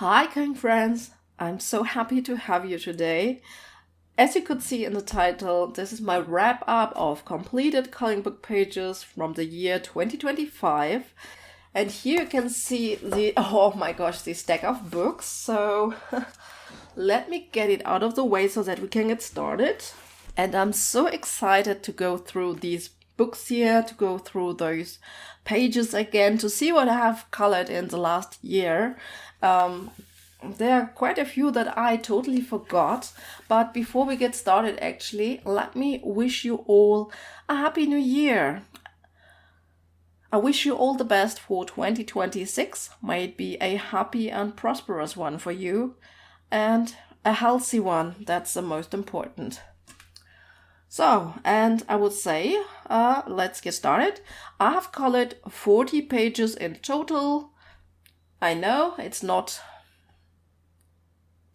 Hi, kind friends! I'm so happy to have you today. As you could see in the title, this is my wrap-up of completed coloring book pages from the year 2025. And here you can see the stack of books. So let me get it out of the way so that we can get started. And I'm so excited to go through these books here, to go through those pages again, to see what I have colored in the last year. There are quite a few that I totally forgot, but before we get started, actually, let me wish you all a happy new year. I wish you all the best for 2026. May it be a happy and prosperous one for you, and a healthy one. That's the most important. So, and I would say, let's get started. I have colored 40 pages in total. I know it's not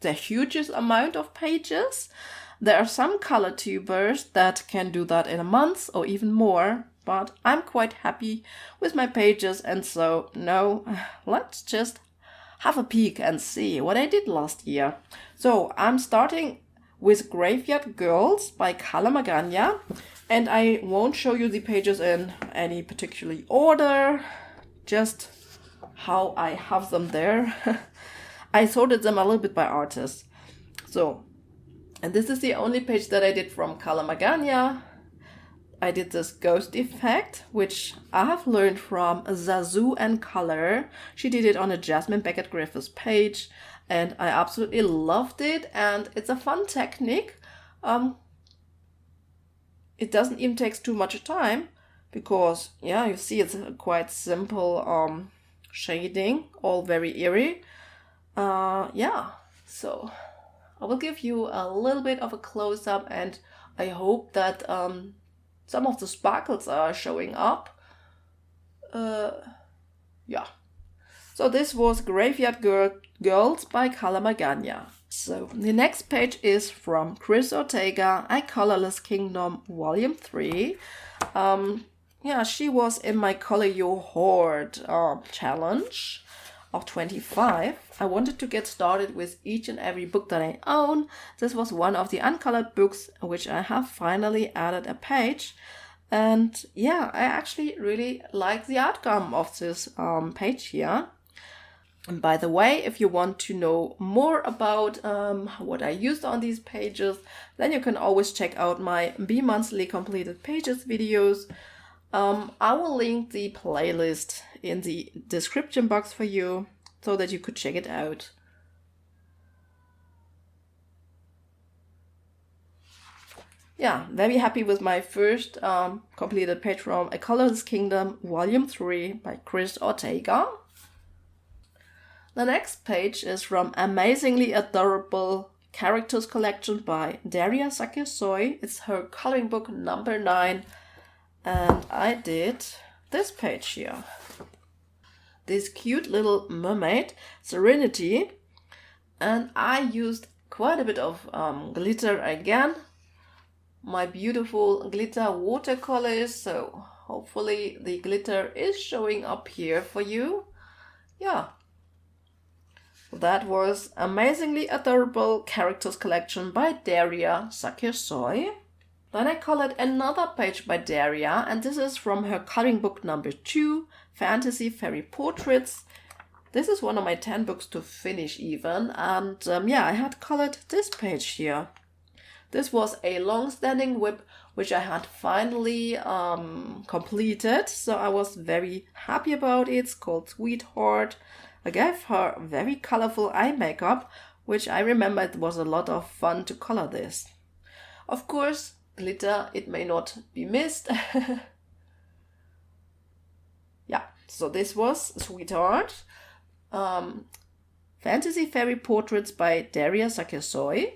the hugest amount of pages. There are some color tubers that can do that in a month or even more, but I'm quite happy with my pages, and so let's just have a peek and see what I did last year. So I'm starting with Graveyard Girls by Magana, and I won't show you the pages in any particular order, just how I have them there. I sorted them a little bit by artist. So, and this is the only page that I did from Magana. I did this ghost effect, which I have learned from Zazu and Color. She did it on a Jasmine Beckett Griffiths page, and I absolutely loved it, and it's a fun technique. It doesn't even take too much time, because, yeah, you see it's a quite simple shading, all very eerie. So I will give you a little bit of a close-up, and I hope that some of the sparkles are showing up. So this was Graveyard Girls by Magana. So the next page is from Ortega, A Colorless Kingdom, Volume 3. She was in my Color Your Hoard challenge of 25. I wanted to get started with each and every book that I own. This was one of the uncolored books, which I have finally added a page. And yeah, I actually really like the outcome of this page here. And by the way, if you want to know more about what I used on these pages, then you can always check out my bi-monthly completed pages videos. I will link the playlist in the description box for you so that you could check it out. Yeah, very happy with my first completed page from A Colorless Kingdom, Volume 3 by Ortega. The next page is from Amazingly Adorable Characters Collection by Daria Sakoy. It's her coloring book number 9. And I did this page here. This cute little mermaid, Serenity. And I used quite a bit of glitter again. My beautiful glitter watercolors. So hopefully the glitter is showing up here for you. Yeah. That was Amazingly Adorable Characters Collection by Daria Sakoy. Then I colored another page by Daria, and this is from her coloring book number 2, Fantasy Fairy Portraits. This is one of my 10 books to finish even, and I had colored this page here. This was a long-standing whip, which I had finally completed, so I was very happy about it. It's called Sweetheart. I gave her very colorful eye makeup, which I remember it was a lot of fun to color this. Of course, glitter, it may not be missed. So this was Sweetheart. Fantasy Fairy Portraits by Daria Sakoy.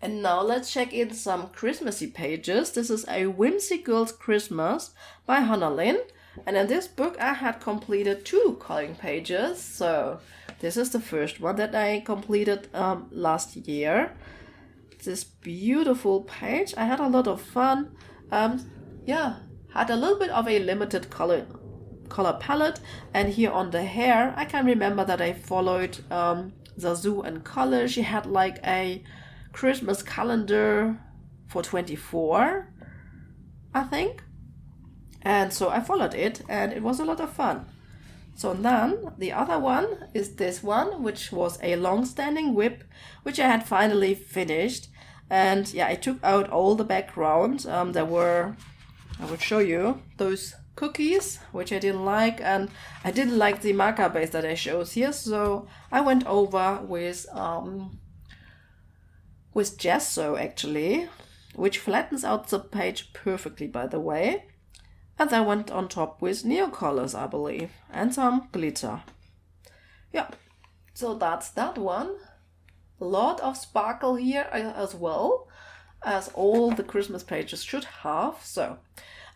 And now let's check in some Christmassy pages. This is a Whimsy Girls Christmas by Lynn. And in this book I had completed 2 coloring pages. So this is the first one that I completed last year. This beautiful page. I had a lot of fun. Had a little bit of a limited color color palette. And here on the hair, I can remember that I followed Zazu and Color. She had like a Christmas calendar for 24, I think. And so I followed it, and it was a lot of fun. So then the other one is this one, which was a long-standing whip, which I had finally finished. And yeah, I took out all the background. There were, I will show you, those cookies, which I didn't like, and I didn't like the marker base that I shows here. So I went over with gesso actually, which flattens out the page perfectly, by the way. And I went on top with neo colors, I believe, and some glitter. Yeah, so that's that one. A lot of sparkle here as well, as all the Christmas pages should have. So,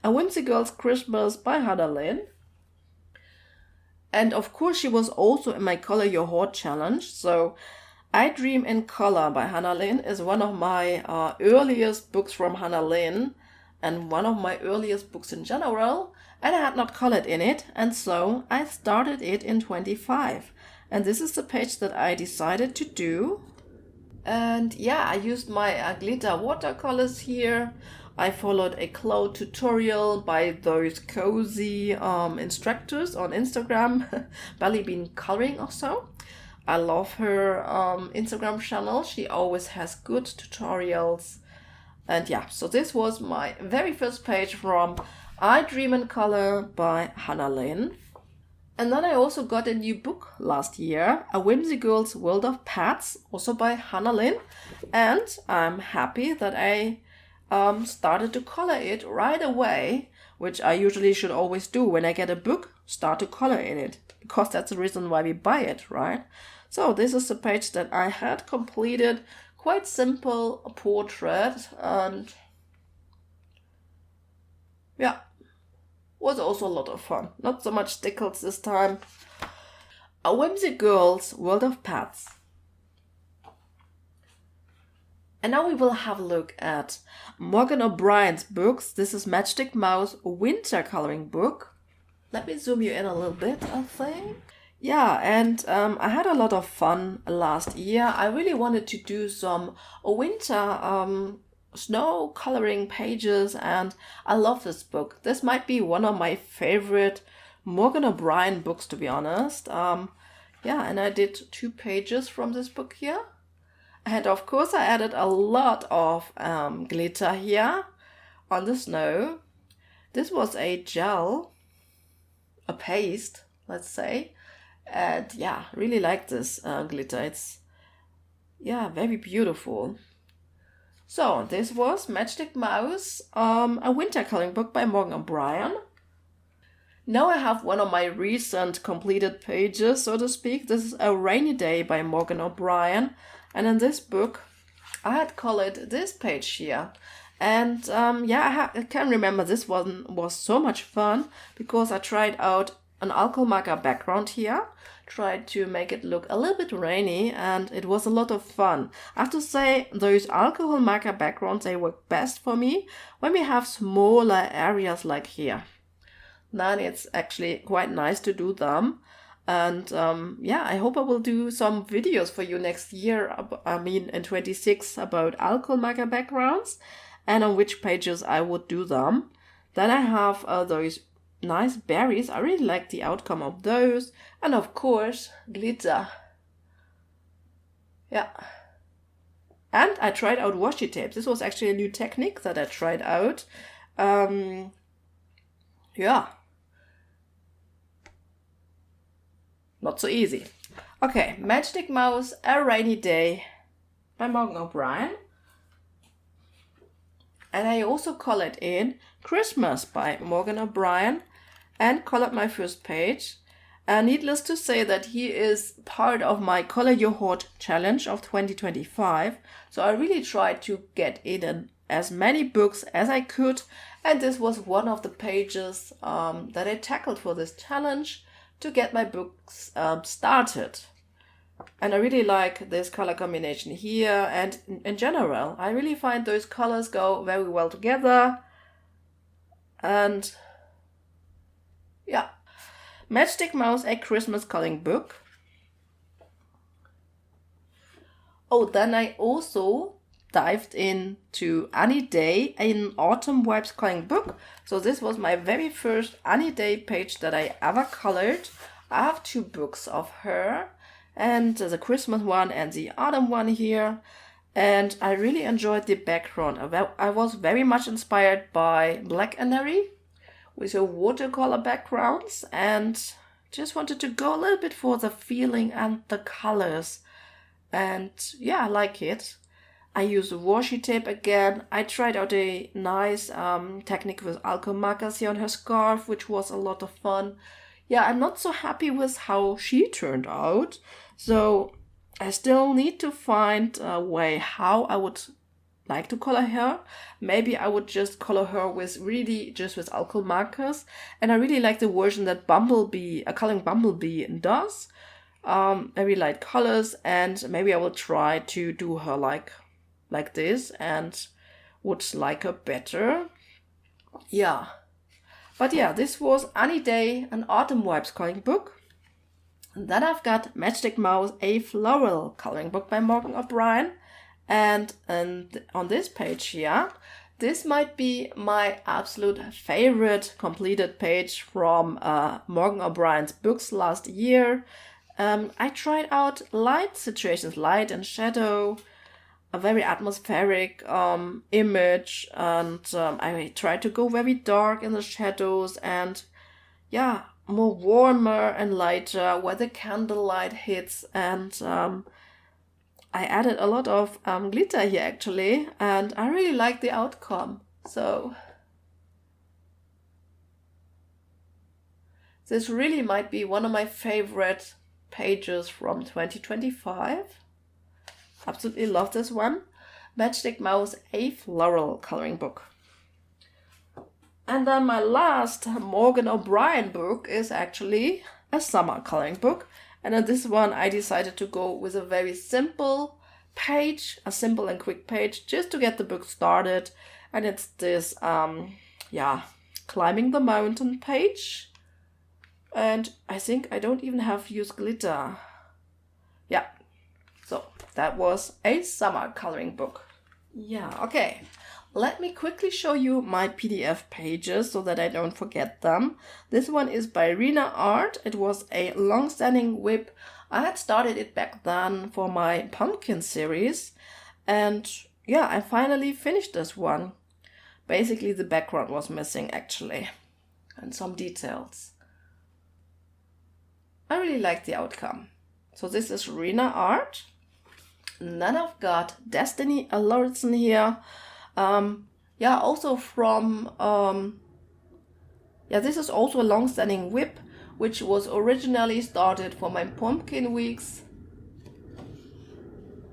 A Whimsy Girl's Christmas by Lynn. And of course, she was also in my Color Your Heart challenge. So, I Dream in Color by Lynn is one of my earliest books from Lynn. And one of my earliest books in general, and I had not colored in it, and so I started it in 25. And this is the page that I decided to do. And yeah, I used my glitter watercolors here. I followed a cloud tutorial by those cozy instructors on Instagram, Belly Bean Coloring or so. I love her Instagram channel. She always has good tutorials. And yeah, so this was my very first page from I Dream in Color by Lynn. And then I also got a new book last year, A Whimsy Girl's World of Pets, also by Lynn. And I'm happy that I started to color it right away, which I usually should always do when I get a book, start to color in it, because that's the reason why we buy it, right? So this is the page that I had completed. Quite simple portrait, and yeah, was also a lot of fun. Not so much stickles this time. A Whimsy Girl's World of Pets. And now we will have a look at Morgan O'Brien's books. This is Matchstick Mouse Winter Coloring Book. Let me zoom you in a little bit, I think. Yeah, and I had a lot of fun last year. I really wanted to do some winter snow coloring pages, and I love this book. This might be one of my favorite Morgan O'Brien books, to be honest. Yeah, and I did 2 pages from this book here. And of course I added a lot of glitter here on the snow. This was a gel, a paste, let's say. And yeah, really like this glitter. It's, yeah, very beautiful. So this was Matchstick Mouse, a winter coloring book by Morgan O'Brien. Now I have one of my recent completed pages, so to speak. This is A Rainy Day by Morgan O'Brien. And in this book, I had colored this page here. And yeah, I can remember this one was so much fun because I tried out an alcohol marker background here, tried to make it look a little bit rainy, and it was a lot of fun. I have to say, those alcohol marker backgrounds, they work best for me when we have smaller areas like here. Then it's actually quite nice to do them. And yeah, I hope I will do some videos for you next year, in 26, about alcohol marker backgrounds and on which pages I would do them. Then I have those nice berries. I really like the outcome of those. And of course, glitter. Yeah. And I tried out washi tapes. This was actually a new technique that I tried out. Yeah. Not so easy. Okay, Matchstick Mouse, A Rainy Day by Morgan O'Brien. And I also colored in Christmas by Morgan O'Brien and colored my first page. Needless to say that he is part of my Color Your Heart challenge of 2025. So I really tried to get in as many books as I could. And this was one of the pages that I tackled for this challenge to get my books started. And I really like this color combination here, and in general, I really find those colors go very well together. And yeah, Matchstick Mouse, a Christmas coloring book. Oh, then I also dived into Anni Day, an Autumn Vibes coloring book. So this was my very first Anni Day page that I ever colored. I have 2 books of her, and the Christmas one and the autumn one here. And I really enjoyed the background. I was very much inspired by Black Canary with her watercolor backgrounds, and just wanted to go a little bit for the feeling and the colors. And yeah, I like it. I used washi tape again. I tried out a nice technique with alcohol markers here on her scarf, which was a lot of fun. Yeah, I'm not so happy with how she turned out. So I still need to find a way how I would like to color her. Maybe I would just color her with alcohol markers. And I really like the version that coloring Bumblebee does. Very light colors, and maybe I will try to do her like this and would like her better. Yeah. But yeah, this was Anni Day, an Autumn Vibes coloring book. And then I've got Matchstick Mouse, a floral coloring book by Morgan O'Brien. And on this page here, this might be my absolute favorite completed page from Morgan O'Brien's books last year. I tried out light situations, light and shadow, a very atmospheric image, and I tried to go very dark in the shadows and yeah, more warmer and lighter where the candlelight hits, and I added a lot of glitter here actually, and I really like the outcome. So this really might be one of my favorite pages from 2025. Absolutely love this one. Matchstick Mouse, a floral coloring book. And then my last Morgan O'Brien book is actually a summer coloring book. And in this one I decided to go with a very simple page, a simple and quick page, just to get the book started. And it's this, climbing the mountain page. And I think I don't even have used glitter. Yeah, so that was a summer coloring book. Yeah, okay. Let me quickly show you my PDF pages so that I don't forget them. This one is by Rena Art. It was a long-standing whip. I had started it back then for my pumpkin series. And yeah, I finally finished this one. Basically, the background was missing actually. And some details. I really like the outcome. So this is Rena Art. And then I've got Destiny Alorson here. Also from, this is also a long-standing whip, which was originally started for my pumpkin weeks.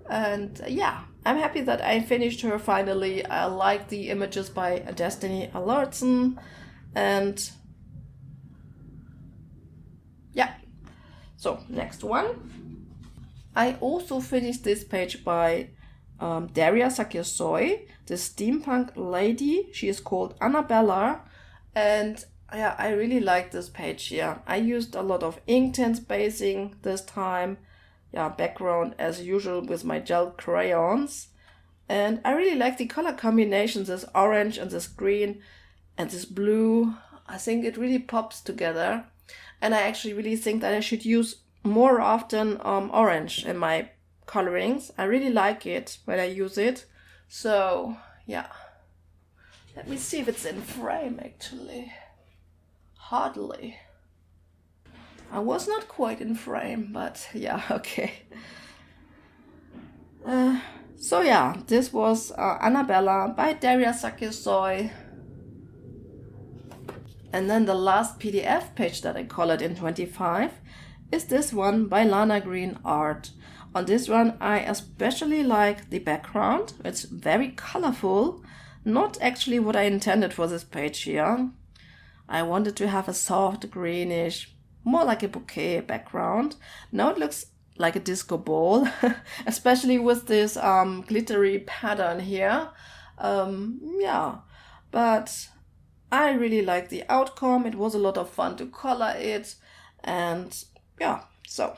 And I'm happy that I finished her finally. I like the images by Destiny Alorson. And so next one. I also finished this page by Daria Sakoy, the steampunk lady. She is called Annabella, and I really like this page here. I used a lot of Inkten spacing this time. Background as usual with my gel crayons, and I really like the color combinations, this orange and this green and this blue. I think it really pops together, and I actually really think that I should use more often orange in my colorings. I really like it when I use it. So let me see if it's in frame actually. Hardly. I was not quite in frame, but okay. This was Annabella by Daria Sakoy. And then the last PDF page that I colored in 25 is this one by Lana Green Art. On this one, I especially like the background. It's very colorful. Not actually what I intended for this page here. I wanted to have a soft greenish, more like a bouquet background. Now it looks like a disco ball, especially with this glittery pattern here. But I really like the outcome. It was a lot of fun to color it. And yeah, so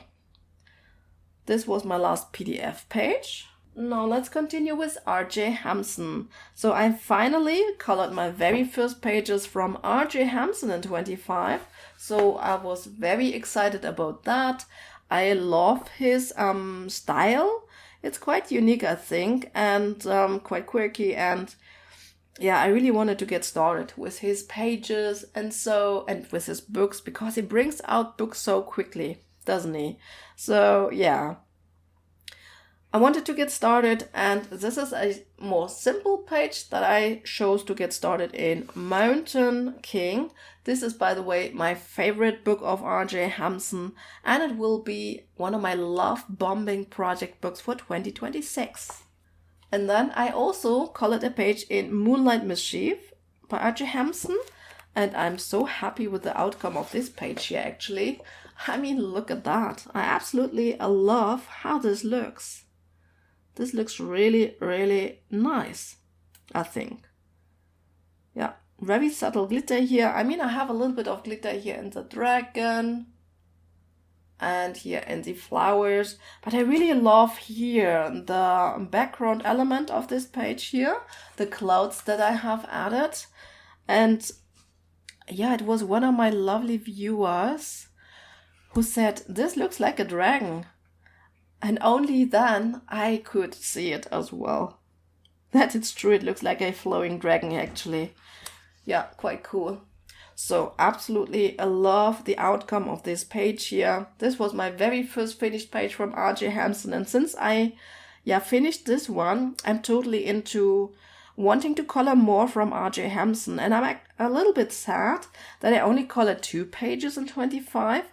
this was my last PDF page. Now let's continue with R.J. Hampson. So I finally colored my very first pages from R.J. Hampson in 25. So I was very excited about that. I love his style. It's quite unique, I think, and quite quirky. And yeah, I really wanted to get started with his pages and with his books, because he brings out books so quickly, doesn't he? So yeah, I wanted to get started, and this is a more simple page that I chose to get started in. Mountain King. This is, by the way, my favorite book of R.J. Hampson, and it will be one of my love bombing project books for 2026. And then I also colored a page in Moonlight Mischief by R.J. Hampson, and I'm so happy with the outcome of this page here, actually. I mean, look at that. I absolutely love how this looks. This looks really, really nice, I think. Yeah, very subtle glitter here. I mean, I have a little bit of glitter here in the dragon and here in the flowers, but I really love here the background element of this page here, the clouds that I have added. And yeah, it was one of my lovely viewers who said, this looks like a dragon. And only then I could see it as well. That it's true, it looks like a flowing dragon actually. Yeah, quite cool. So absolutely I love the outcome of this page here. This was my very first finished page from R.J. Hampson, and since I finished this one, I'm totally into wanting to color more from R.J. Hampson, and I'm a little bit sad that I only colored 2 pages in 25.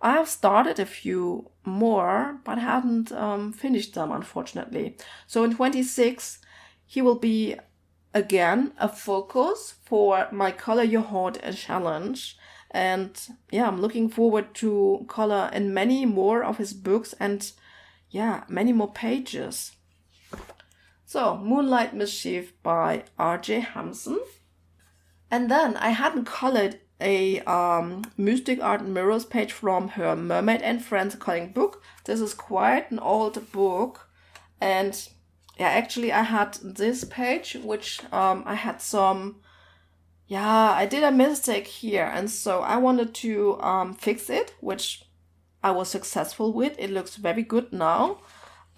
I have started a few more, but haven't finished them, unfortunately. So in 26, he will be again a focus for my Color Your Heart challenge. And yeah, I'm looking forward to color in many more of his books and yeah, many more pages. So, Moonlight Mischief by R.J. Hampson. And then I hadn't colored a Mystic Art and Mirrors page from her Mermaid and Friends coloring book. This is quite an old book, and yeah, actually I had this page which I had some, I did a mistake here, and so I wanted to fix it, which I was successful with. It looks very good now,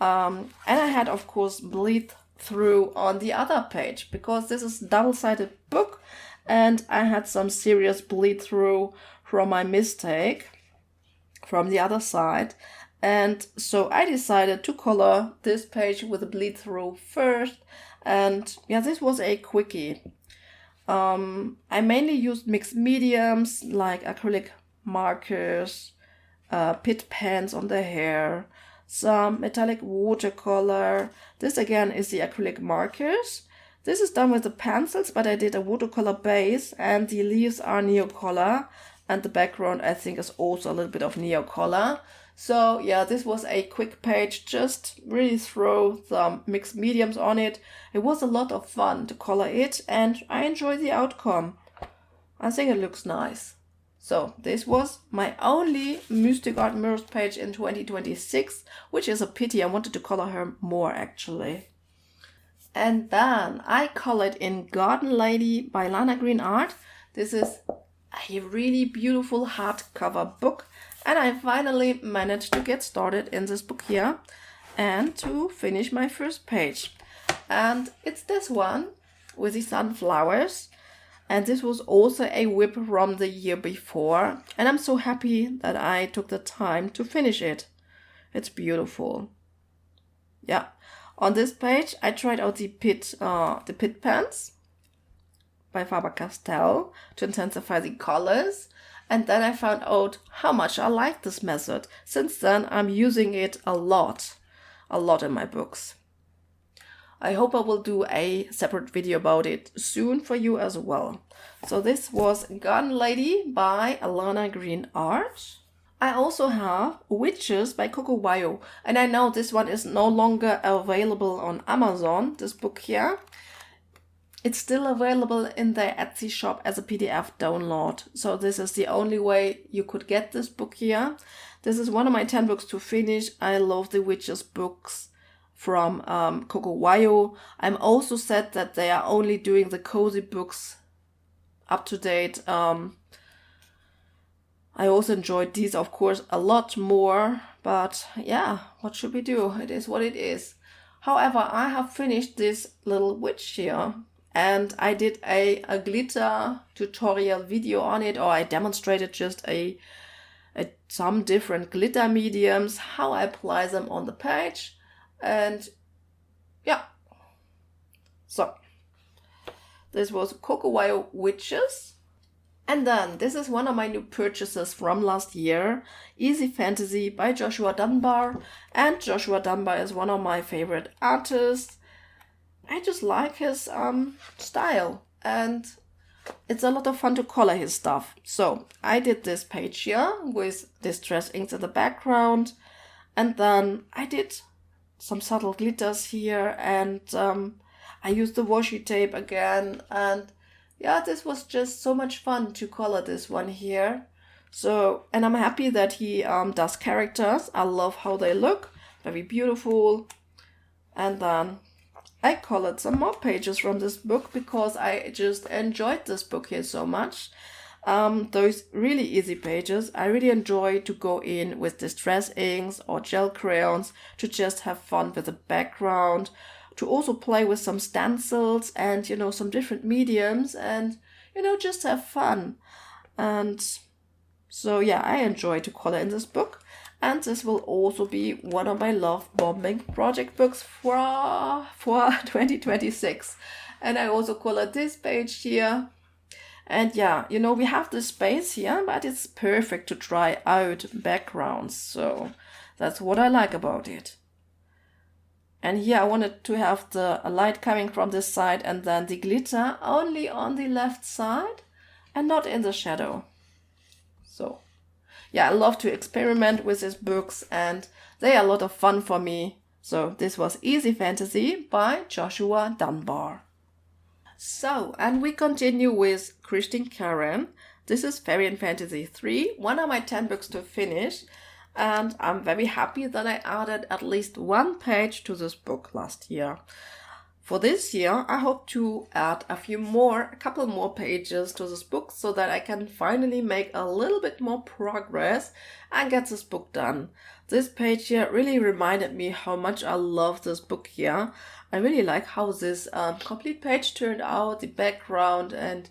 and I had of course bleed through on the other page because this is a double-sided book. And I had some serious bleed through from my mistake from the other side. And so I decided to color this page with a bleed through first. And yeah, this was a quickie. I mainly used mixed mediums like acrylic markers, pit pens on the hair, some metallic watercolor. This again is the acrylic markers. This is done with the pencils, but I did a watercolor base, and the leaves are Neocolor, and the background I think is also a little bit of Neocolor. So yeah, this was a quick page, just really throw some mixed mediums on it. It was a lot of fun to color it, and I enjoyed the outcome. I think it looks nice. So this was my only Mystic Art Mirrors page in 2026, which is a pity. I wanted to color her more actually. And then I colored in Garden Lady by Lana Green Art. This is a really beautiful hardcover book. And I finally managed to get started in this book here and to finish my first page. And it's this one with the sunflowers. And this was also a whip from the year before. And I'm so happy that I took the time to finish it. It's beautiful. Yeah. On this page, I tried out the pit pens by Faber-Castell to intensify the colors, and then I found out how much I like this method. Since then, I'm using it a lot in my books. I hope I will do a separate video about it soon for you as well. So this was Garden Lady by Lana Green Art. I also have Witches by Coco Wayo, and I know this one is no longer available on Amazon, this book here. it's still available in their Etsy shop as a PDF download. So this is the only way you could get this book here. This is one of my 10 books to finish. I love the Witches books from Kokowayo. I'm also sad that they are only doing the cozy books up to date. I also enjoyed these, of course, a lot more. But yeah, what should we do? It is what it is. However, I have finished this little witch here. And I did a glitter tutorial video on it, or I demonstrated just some different glitter mediums, how I apply them on the page. And yeah, so this was Kokowayo Witches. And then this is one of my new purchases from last year, Easy Fantasy by Joshua Dunbar. And Joshua Dunbar is one of my favorite artists. I just like his style, and it's a lot of fun to color his stuff. So I did this page here with distress inks in the background, and then I did some subtle glitters here, and I used the washi tape again, and yeah, this was just so much fun to color this one here. So, and I'm happy that he does characters. I love how they look, very beautiful. And then I colored some more pages from this book because I just enjoyed this book here so much. Those really easy pages. I really enjoy to go in with distress inks or gel crayons to just have fun with the background, to also play with some stencils and, some different mediums and, just have fun. And so, yeah, I enjoy to color in this book. And this will also be one of my love bombing project books for 2026. And I also colored this page here. And yeah, we have this space here, but it's perfect to try out backgrounds. So that's what I like about it. And here I wanted to have the light coming from this side and then the glitter only on the left side and not in the shadow. So yeah, I love to experiment with these books and they are a lot of fun for me. So this was Easy Fantasy by Joshua Dunbar. So, and we continue with Christine Karron. This is Fairy and Fantasy 3, one of my 10 books to finish. And I'm very happy that I added at least one page to this book last year. For this year, I hope to add a couple more pages to this book so that I can finally make a little bit more progress and get this book done. This page here really reminded me how much I love this book here. I really like how this complete page turned out, the background and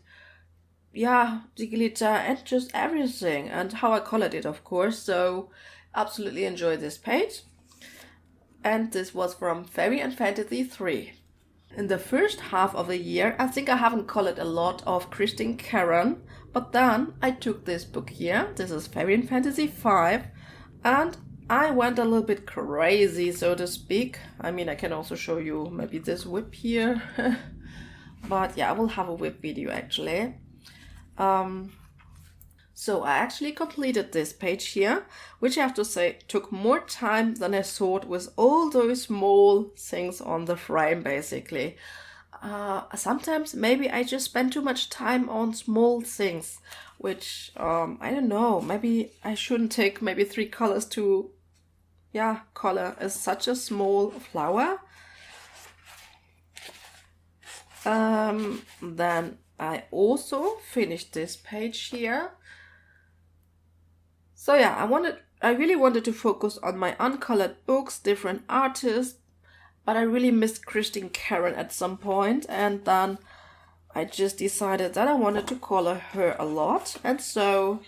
yeah, the glitter and just everything and how I colored it, of course. So absolutely enjoy this page. And this was from Fairy and Fantasy 3. In the first half of the year, I think I haven't colored a lot of Christine Karron, but then I took this book here. This is Fairy and Fantasy 5, and I went a little bit crazy, so to speak. I mean, I can also show you maybe this whip here, but yeah, I will have a whip video actually. So I actually completed this page here, which I have to say took more time than I thought with all those small things on the frame basically. Sometimes maybe I just spend too much time on small things, which I don't know, maybe I shouldn't take maybe 3 colors to color as such a small flower. Then I also finished this page here. So yeah, I really wanted to focus on my uncolored books, different artists, but I really missed Christine Karron at some point, and then I just decided that I wanted to color her a lot, and so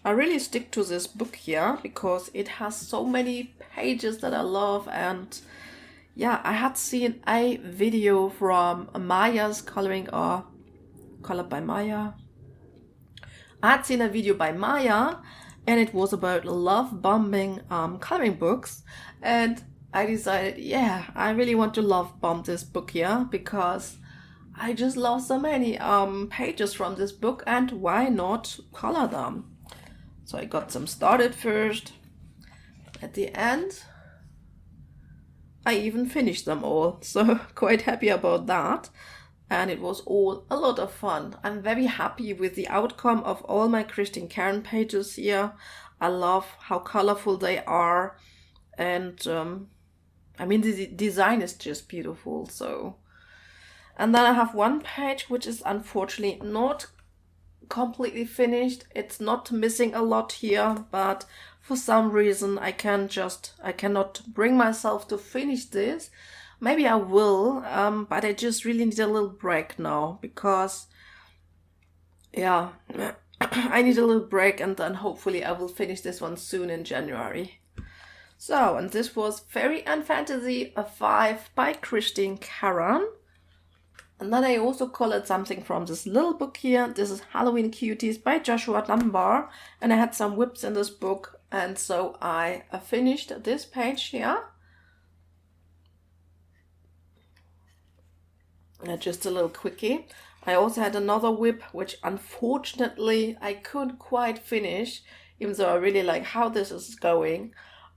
I really stick to this book here because it has so many pages that I love. And yeah, I had seen a video from Maya's coloring, or Colored by Maya. I had seen a video by Maya and it was about love bombing coloring books, and I decided, yeah, I really want to love bomb this book here because I just love so many pages from this book, and why not color them? So I got them started first. At the end, I even finished them all, so quite happy about that. and it was all a lot of fun. I'm very happy with the outcome of all my Christine Karron pages here. I love how colorful they are, and I mean the design is just beautiful. So, and then I have one page which is unfortunately not completely finished. It's not missing a lot here, but for some reason I cannot bring myself to finish this. Maybe I will, but I just really need a little break now, because yeah, I need a little break, and then hopefully I will finish this one soon in January. So, and this was Fairy and Fantasy 5 by Christine Karron. And then I also colored something from this little book here. This is Halloween Cuties by Joshua Dunbar. And I had some whips in this book. And so I finished this page here. Just a little quickie. I also had another whip, which unfortunately I couldn't quite finish, even though I really like how this is going.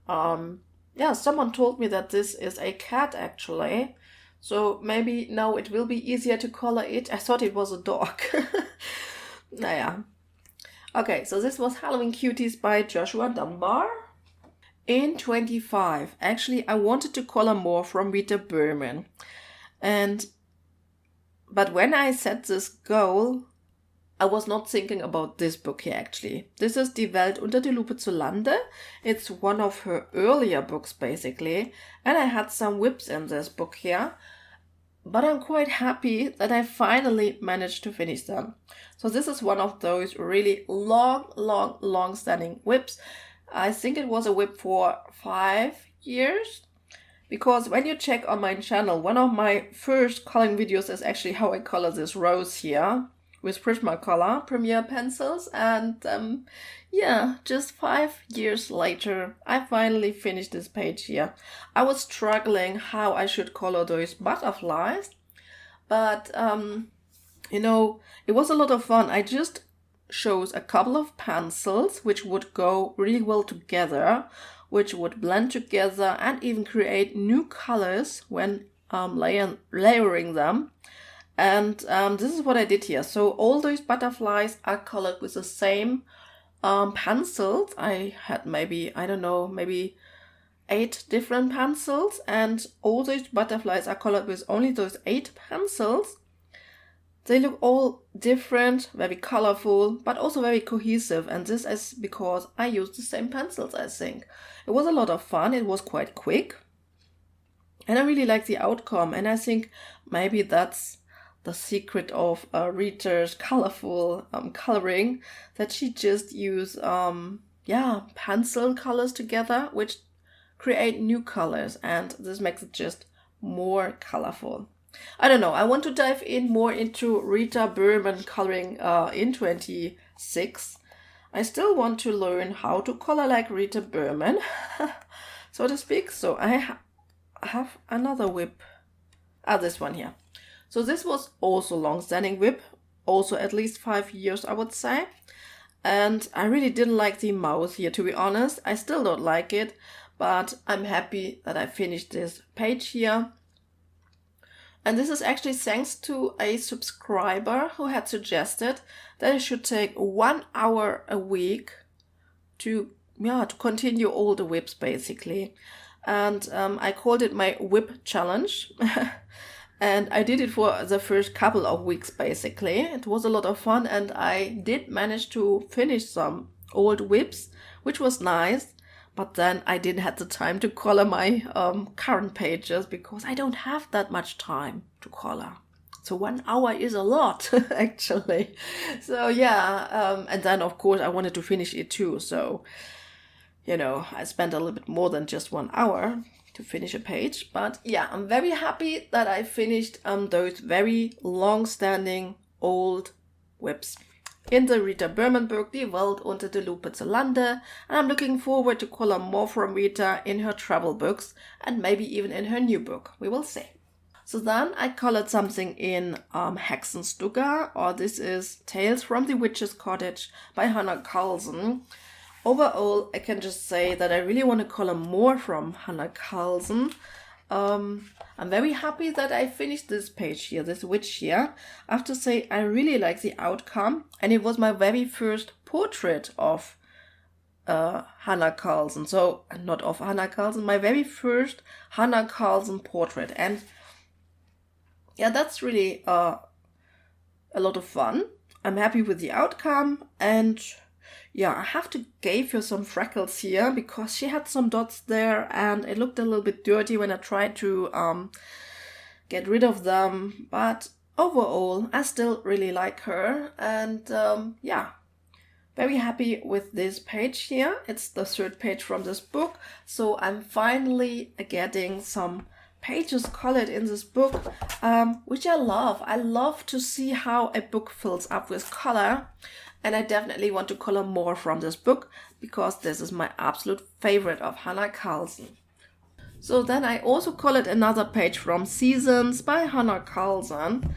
Yeah, someone told me that this is a cat actually. So maybe now it will be easier to color it. I thought it was a dog. Naja. Okay, so this was Halloween Cuties by Joshua Dunbar. In 25, actually I wanted to color more from Rita Berman. But when I set this goal, I was not thinking about this book here actually. This is Die Welt unter der Lupe zu Lande. It's one of her earlier books basically. And I had some whips in this book here. But I'm quite happy that I finally managed to finish them. So this is one of those really long standing whips. I think it was a whip for 5 years. Because when you check on my channel, one of my first coloring videos is actually how I color this rose here with Prismacolor Premier pencils. And yeah, just 5 years later, I finally finished this page here. I was struggling how I should color those butterflies, but you know, it was a lot of fun. I just chose a couple of pencils which would go really well together, which would blend together and even create new colors when layering them. And this is what I did here. So all those butterflies are colored with the same pencils. I had maybe 8 different pencils, and all those butterflies are colored with only those 8 pencils. They look all different, very colorful, but also very cohesive. And this is because I used the same pencils, I think. It was a lot of fun. It was quite quick. And I really like the outcome. And I think maybe that's the secret of Rita's colorful coloring, that she just use pencil colors together, which create new colors. And this makes it just more colorful. I don't know, I want to dive in more into Rita Berman coloring in 26. I still want to learn how to color like Rita Berman, so to speak. So I have another whip, this one here. So this was also long-standing whip, also at least 5 years I would say. And I really didn't like the mouth here, to be honest. I still don't like it, but I'm happy that I finished this page here. And this is actually thanks to a subscriber who had suggested that I should take 1 hour a week to continue all the whips basically. And I called it my whip challenge. And I did it for the first couple of weeks basically. It was a lot of fun, and I did manage to finish some old whips, which was nice. But then I didn't have the time to color my current pages, because I don't have that much time to color. So 1 hour is a lot, actually. So yeah, and then of course I wanted to finish it too. So, you know, I spent a little bit more than just 1 hour to finish a page. But yeah, I'm very happy that I finished those very long-standing old whips in the Rita Berman book, Die Welt unter der Lupe zu Lande, and I'm looking forward to color more from Rita in her travel books, and maybe even in her new book. We will see. So then I colored something in Hexenstugger, or this is Tales from the Witch's Cottage by Hanna Karlzon. Overall, I can just say that I really want to color more from Hanna Karlzon. I'm very happy that I finished this page here, this witch here. I have to say I really like the outcome, and it was my very first portrait of Hanna Karlzon. So, not of Hanna Karlzon, my very first Hanna Karlzon portrait. And yeah, that's really a lot of fun. I'm happy with the outcome, and yeah, I have to give her some freckles here because she had some dots there and it looked a little bit dirty when I tried to get rid of them. But overall, I still really like her, and yeah, very happy with this page here. It's the third page from this book, so I'm finally getting some pages colored in this book, which I love. I love to see how a book fills up with color, and I definitely want to color more from this book because this is my absolute favorite of Hanna Karlzon. So then I also colored another page from Seasons by Hanna Karlzon.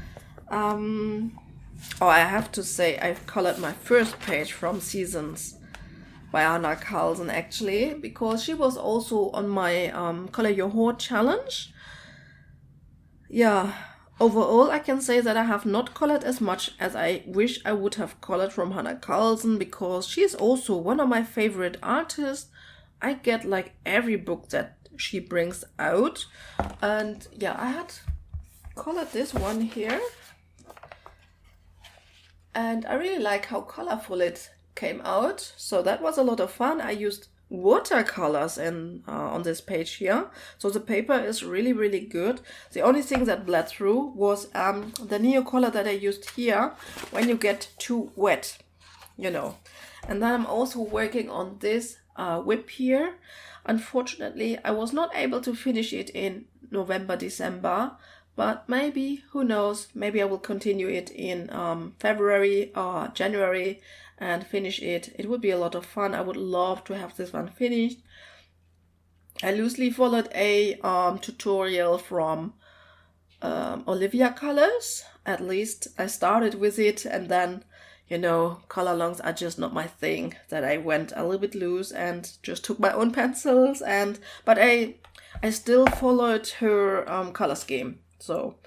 I have to say I've colored my first page from Seasons by Hanna Karlzon actually, because she was also on my Color Your Heart challenge. Yeah, overall I can say that I have not colored as much as I wish I would have colored from Hanna Karlzon, because she is also one of my favorite artists. I get like every book that she brings out, and yeah, I had colored this one here, and I really like how colorful it came out, so that was a lot of fun. I used watercolors on this page here, so the paper is really good. The only thing that bled through was the neo color that I used here when you get too wet, you know. And then I'm also working on this whip here. Unfortunately, I was not able to finish it in November, December, but maybe, who knows, maybe I will continue it in February or January and finish it. It would be a lot of fun. I would love to have this one finished. I loosely followed a tutorial from Olivia Colors. At least I started with it, and then, you know, color longs are just not my thing, that I went a little bit loose and just took my own pencils, but I still followed her color scheme. So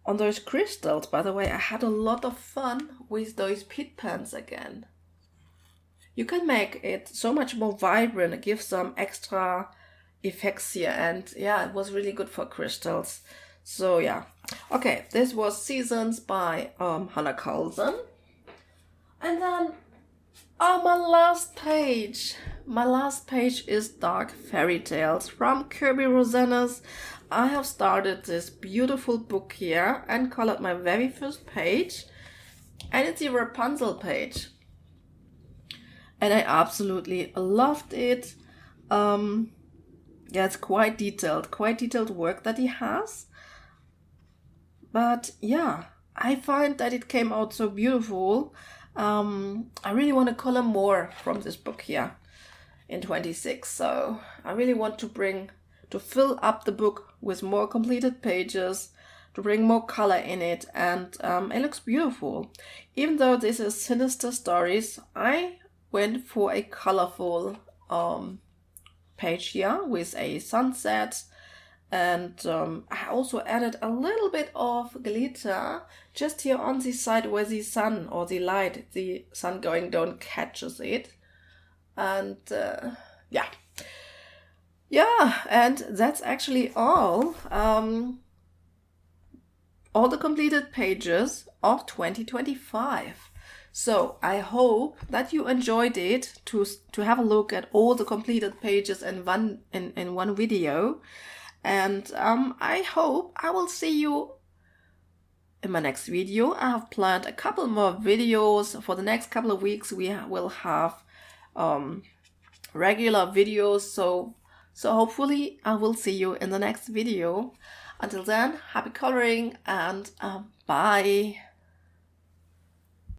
on those crystals, by the way, I had a lot of fun with those pit pens again. You can make it so much more vibrant, give some extra effects here, and yeah, it was really good for crystals. So yeah, okay, this was Seasons by Hanna Karlzon. And then my last page is Dark Fairy Tales from Kirby Rosenas. I have started this beautiful book here and colored my very first page, and it's the Rapunzel page, and I absolutely loved it. Yeah, it's quite detailed work that he has, but yeah, I find that it came out so beautiful. I really want to color more from this book here in 26, so I really want to fill up the book with more completed pages, to bring more color in it, and it looks beautiful. Even though this is Sinister Stories, I went for a colorful page here with a sunset, and I also added a little bit of glitter just here on the side where the sun or the light, the sun going down, catches it. And yeah, and that's actually all the completed pages of 2025. So I hope that you enjoyed it, to have a look at all the completed pages in one video. And I hope I will see you in my next video. I have planned a couple more videos for the next couple of weeks. We will have regular videos, so hopefully I will see you in the next video. Until then, happy coloring, and bye.